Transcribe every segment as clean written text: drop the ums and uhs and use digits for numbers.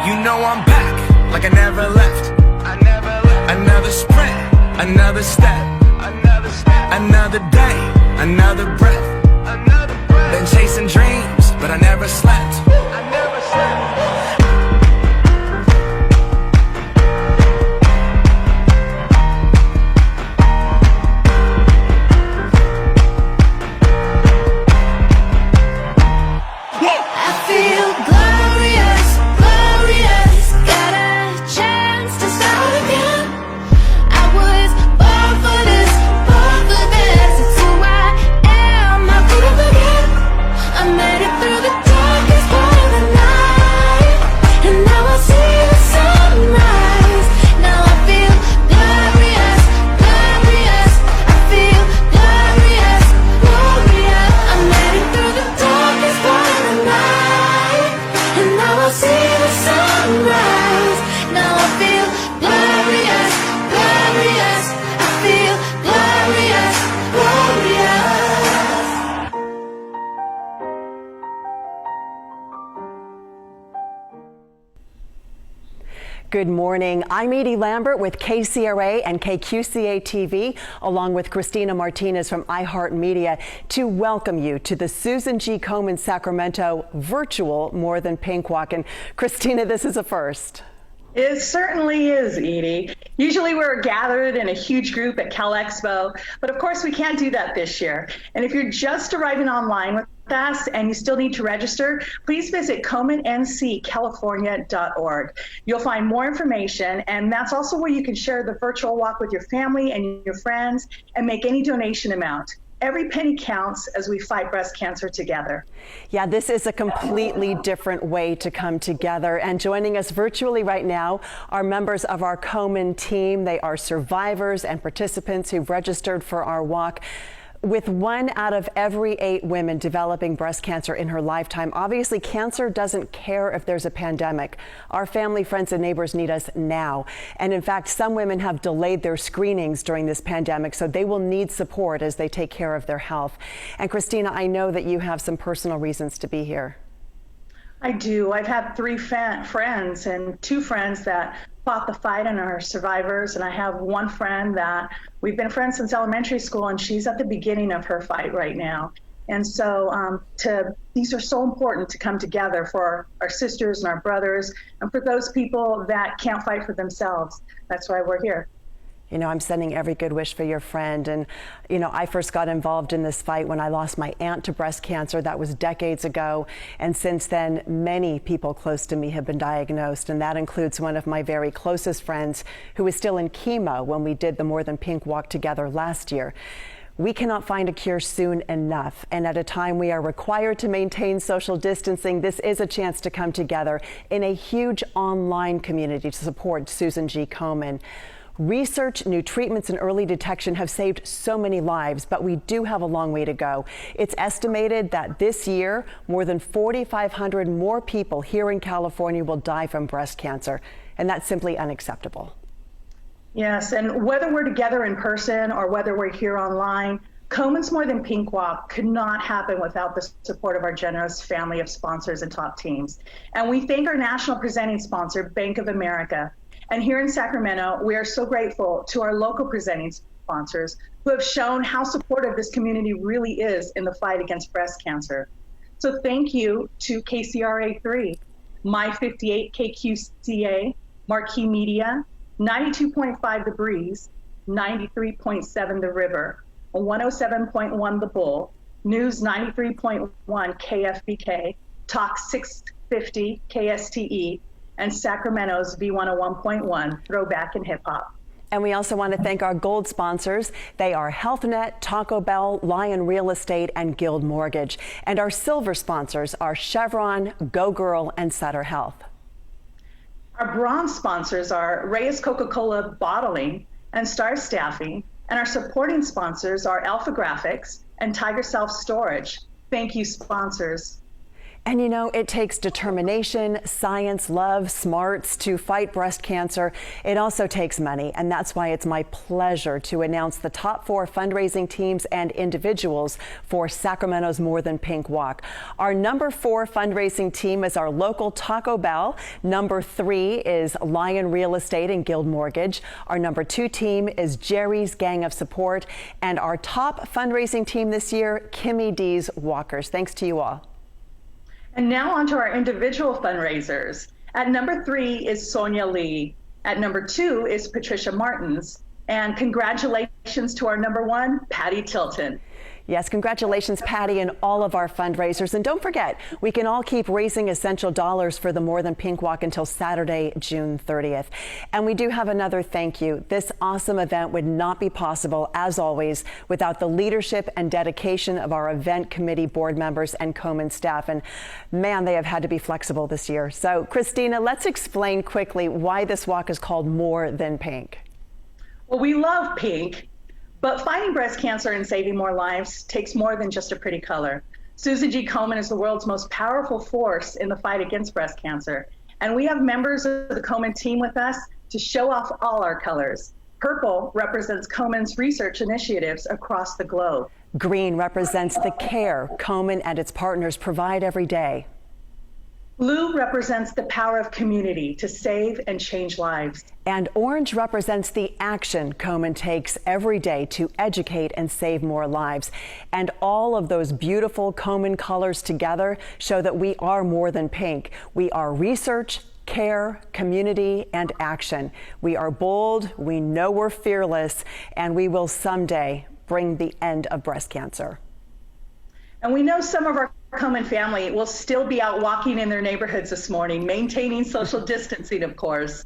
You know I'm back, like I never left. Another sprint, another step, another day, another breath. Been chasing dreams, but I never slept. Good morning. I'm Edie Lambert with KCRA and KQCA TV, along with Christina Martinez from iHeartMedia, to welcome you to the Susan G. Komen Sacramento virtual More Than Pink Walk. And Christina, this is a first. It certainly is, Edie. Usually we're gathered in a huge group at Cal Expo, but of course we can't do that this year. And if you're just arriving online with us and you still need to register, please visit KomenNCCalifornia.org. You'll find more information, and that's also where you can share the virtual walk with your family and your friends and make any donation amount. Every penny counts as we fight breast cancer together. Yeah, this is a completely different way to come together. And joining us virtually right now are members of our Komen team. They are survivors and participants who've registered for our walk. With 1 out of every 8 women developing breast cancer in her lifetime, obviously cancer doesn't care if there's a pandemic. Our family, friends, and neighbors need us now. And in fact, some women have delayed their screenings during this pandemic, so they will need support as they take care of their health. And Christina, I know that you have some personal reasons to be here. I do. I've had 3 friends and 2 friends that fought the fight and are survivors. And I have 1 friend that we've been friends since elementary school, and she's at the beginning of her fight right now. And so these are so important to come together for our sisters and our brothers, and for those people that can't fight for themselves. That's why we're here. You know, I'm sending every good wish for your friend. And, you know, I first got involved in this fight when I lost my aunt to breast cancer. That was decades ago. And since then, many people close to me have been diagnosed. And that includes one of my very closest friends who was still in chemo when we did the More Than Pink walk together last year. We cannot find a cure soon enough. And at a time we are required to maintain social distancing, this is a chance to come together in a huge online community to support Susan G. Komen. Research, new treatments, and early detection have saved so many lives, but we do have a long way to go. It's estimated that this year, more than 4,500 more people here in California will die from breast cancer, and that's simply unacceptable. Yes, and whether we're together in person or whether we're here online, Komen's More Than Pink Walk could not happen without the support of our generous family of sponsors and top teams. And we thank our national presenting sponsor, Bank of America. And here in Sacramento, we are so grateful to our local presenting sponsors who have shown how supportive this community really is in the fight against breast cancer. So thank you to KCRA 3, My 58 KQCA, Marquee Media, 92.5 The Breeze, 93.7 The River, 107.1 The Bull, News 93.1 KFBK, Talk 650 KSTE, and Sacramento's V101.1 Throwback and Hip Hop. And we also want to thank our gold sponsors. They are HealthNet, Taco Bell, Lion Real Estate, and Guild Mortgage. And our silver sponsors are Chevron, Go Girl, and Sutter Health. Our bronze sponsors are Reyes Coca-Cola Bottling and Star Staffing. And our supporting sponsors are Alpha Graphics and Tiger Self Storage. Thank you, sponsors. And you know, it takes determination, science, love, smarts to fight breast cancer. It also takes money, and that's why it's my pleasure to announce the top 4 fundraising teams and individuals for Sacramento's More Than Pink Walk. Our number 4 fundraising team is our local Taco Bell. Number 3 is Lion Real Estate and Guild Mortgage. Our number 2 team is Jerry's Gang of Support. And our top fundraising team this year, Kimmy D's Walkers. Thanks to you all. And now on to our individual fundraisers. At number 3 is Sonia Lee. At number 2 is Patricia Martins. And congratulations to our number 1, Patty Tilton. Yes, congratulations, Patty, and all of our fundraisers. And don't forget, we can all keep raising essential dollars for the More Than Pink Walk until Saturday, June 30th. And we do have another thank you. This awesome event would not be possible, as always, without the leadership and dedication of our event committee board members and Komen staff. And man, they have had to be flexible this year. So, Christina, let's explain quickly why this walk is called More Than Pink. Well, we love pink. But fighting breast cancer and saving more lives takes more than just a pretty color. Susan G. Komen is the world's most powerful force in the fight against breast cancer. And we have members of the Komen team with us to show off all our colors. Purple represents Komen's research initiatives across the globe. Green represents the care Komen and its partners provide every day. Blue represents the power of community to save and change lives. And orange represents the action Komen takes every day to educate and save more lives. And all of those beautiful Komen colors together show that we are more than pink. We are research, care, community, and action. We are bold, we know we're fearless, and we will someday bring the end of breast cancer. And we know some of our Komen family will still be out walking in their neighborhoods this morning, maintaining social distancing, of course.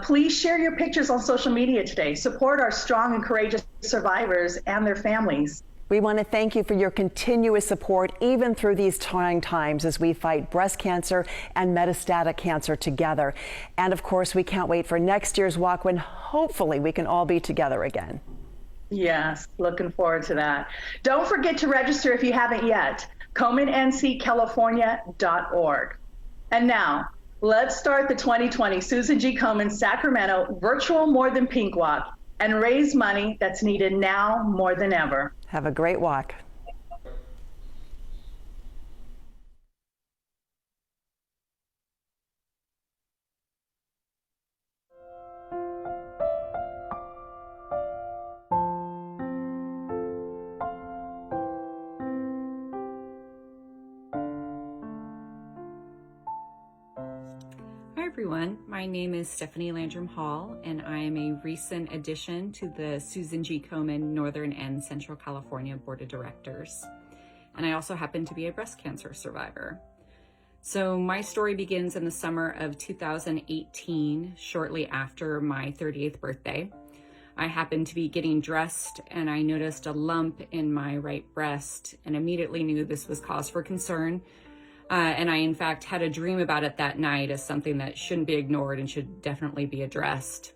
Please share your pictures on social media today. Support our strong and courageous survivors and their families. We want to thank you for your continuous support, even through these trying times as we fight breast cancer and metastatic cancer together. And of course, we can't wait for next year's walk when hopefully we can all be together again. Yes, looking forward to that. Don't forget to register if you haven't yet. KomenNCCalifornia.org. And now, let's start the 2020 Susan G. Komen Sacramento Virtual More Than Pink Walk and raise money that's needed now more than ever. Have a great walk. Hi everyone, my name is Stephanie Landrum Hall and I am a recent addition to the Susan G. Komen Northern and Central California Board of Directors. And I also happen to be a breast cancer survivor. So my story begins in the summer of 2018, shortly after my 38th birthday. I happened to be getting dressed and I noticed a lump in my right breast and immediately knew this was cause for concern. And I, in fact, had a dream about it that night as something that shouldn't be ignored and should definitely be addressed.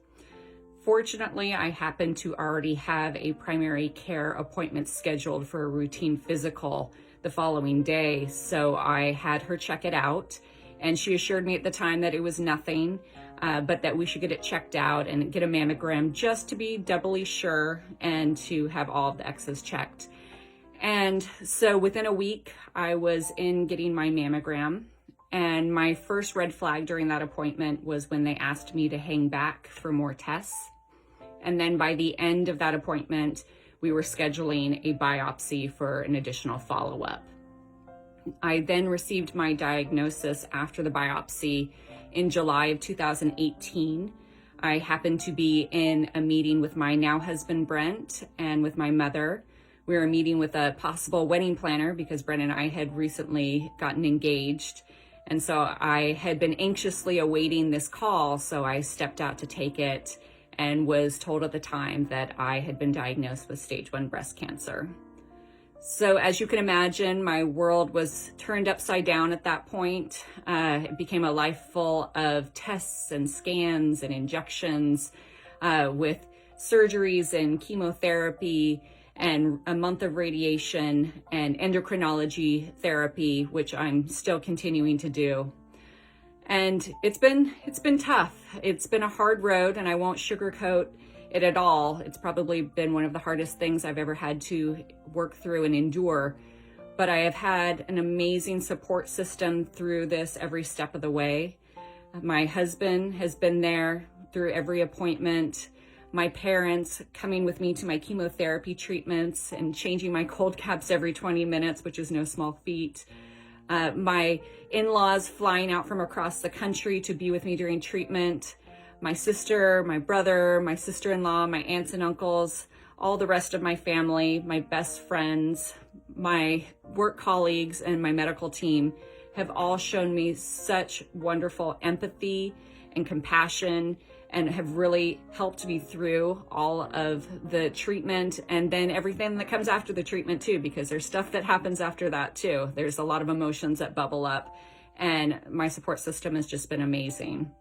Fortunately, I happened to already have a primary care appointment scheduled for a routine physical the following day, so I had her check it out. And she assured me at the time that it was nothing, but that we should get it checked out and get a mammogram just to be doubly sure and to have all of the X's checked. And so within a week, I was in getting my mammogram, and my first red flag during that appointment was when they asked me to hang back for more tests. And then by the end of that appointment, we were scheduling a biopsy for an additional follow-up. I then received my diagnosis after the biopsy in July of 2018. I happened to be in a meeting with my now husband, Brent, and with my mother. We were meeting with a possible wedding planner because Brent and I had recently gotten engaged. And so I had been anxiously awaiting this call, so I stepped out to take it and was told at the time that I had been diagnosed with stage 1 breast cancer. So as you can imagine, my world was turned upside down at that point. It became a life full of tests and scans and injections with surgeries and chemotherapy. and a month of radiation and endocrinology therapy, which I'm still continuing to do. And it's been tough. It's been a hard road, and I won't sugarcoat it at all. It's probably been one of the hardest things I've ever had to work through and endure. But I have had an amazing support system through this every step of the way. My husband has been there through every appointment. My parents coming with me to my chemotherapy treatments and changing my cold caps every 20 minutes, which is no small feat. My in-laws flying out from across the country to be with me during treatment. My sister, my brother, my sister-in-law, my aunts and uncles, all the rest of my family, my best friends, my work colleagues, and my medical team have all shown me such wonderful empathy and compassion, and have really helped me through all of the treatment and then everything that comes after the treatment too, because there's stuff that happens after that too. There's a lot of emotions that bubble up, and my support system has just been amazing.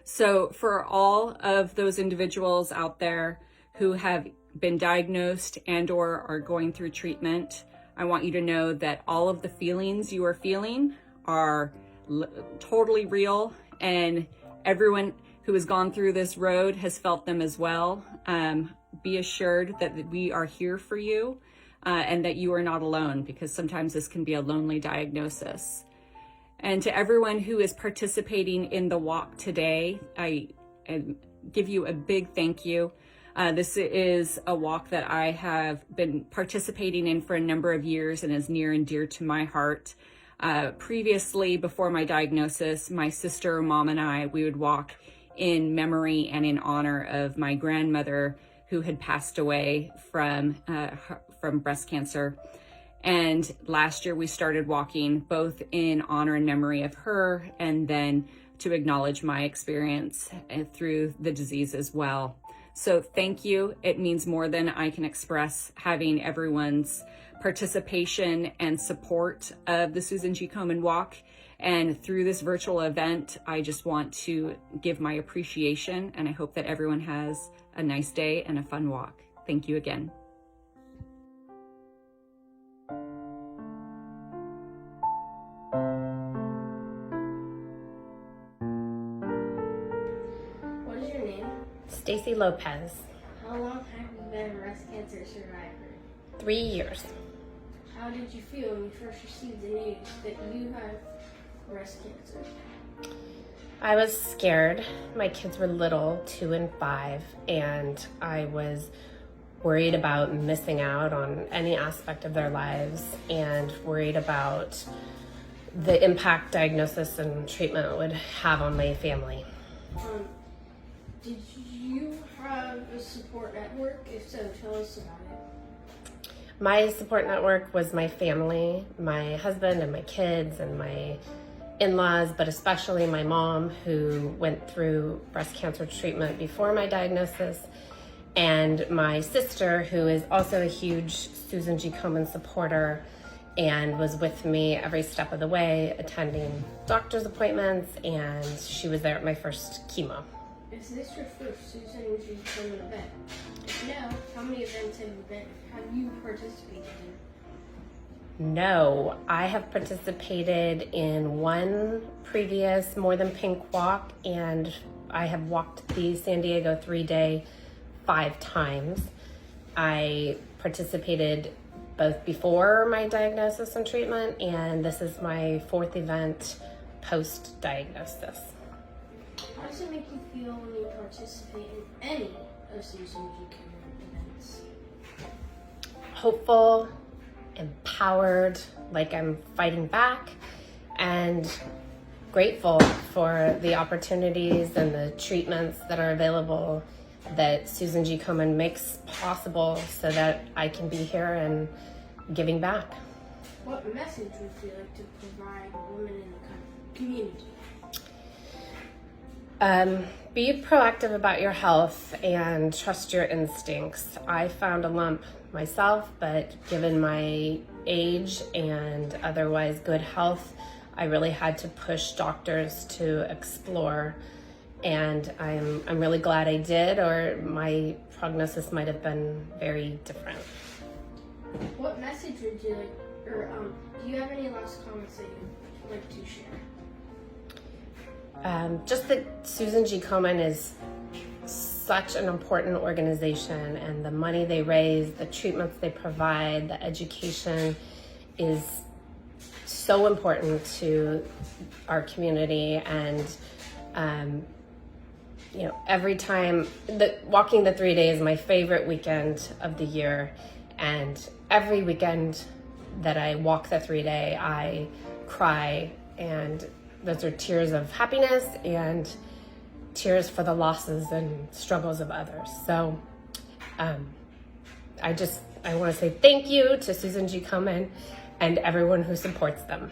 So for all of those individuals out there who have been diagnosed and or are going through treatment, I want you to know that all of the feelings you are feeling are totally real, and everyone who has gone through this road has felt them as well. Be assured that we are here for you, and that you are not alone, because sometimes this can be a lonely diagnosis. And to everyone who is participating in the walk today, I give you a big thank you. This is a walk that I have been participating in for a number of years and is near and dear to my heart. Previously, before my diagnosis, my sister, mom, and I, we would walk in memory and in honor of my grandmother, who had passed away from breast cancer. And last year we started walking both in honor and memory of her, and then to acknowledge my experience through the disease as well. So thank you. It means more than I can express, having everyone's participation and support of the Susan G. Komen Walk. And through this virtual event, I just want to give my appreciation, and I hope that everyone has a nice day and a fun walk. Thank you again. What is your name? Stacy Lopez. How long have you been a breast cancer survivor? 3 years. How did you feel when you first received the news that you have breast cancer? I was scared. My kids were little, 2 and 5, and I was worried about missing out on any aspect of their lives, and worried about the impact diagnosis and treatment would have on my family. Did you have a support network? If so, tell us about it. My support network was my family, my husband and my kids and my in-laws, but especially my mom, who went through breast cancer treatment before my diagnosis, and my sister, who is also a huge Susan G. Komen supporter and was with me every step of the way, attending doctor's appointments, and she was there at my first chemo. Is this your first Susan G. Komen event? If no, how many events have you participated in? No, I have participated in one previous More Than Pink walk, and I have walked the San Diego 3-day 5 times. I participated both before my diagnosis and treatment, and this is my 4th event post-diagnosis. How does it make you feel when you participate in any of Susan G. Komen events? Hopeful, empowered, like I'm fighting back, and grateful for the opportunities and the treatments that are available that Susan G. Komen makes possible, so that I can be here and giving back. What message would you like to provide women in the community? Be proactive about your health and trust your instincts. I found a lump myself, but given my age and otherwise good health, I really had to push doctors to explore And I'm really glad I did, or my prognosis might have been very different. What message would you like, or do you have any last comments that you'd like to share? Just that Susan G. Komen is such an important organization, and the money they raise, the treatments they provide, the education is so important to our community. And every time walking the 3 days is my favorite weekend of the year, and every weekend that I walk the 3 day, I cry, and those are tears of happiness and tears for the losses and struggles of others. So I want to say thank you to Susan G. Komen and everyone who supports them.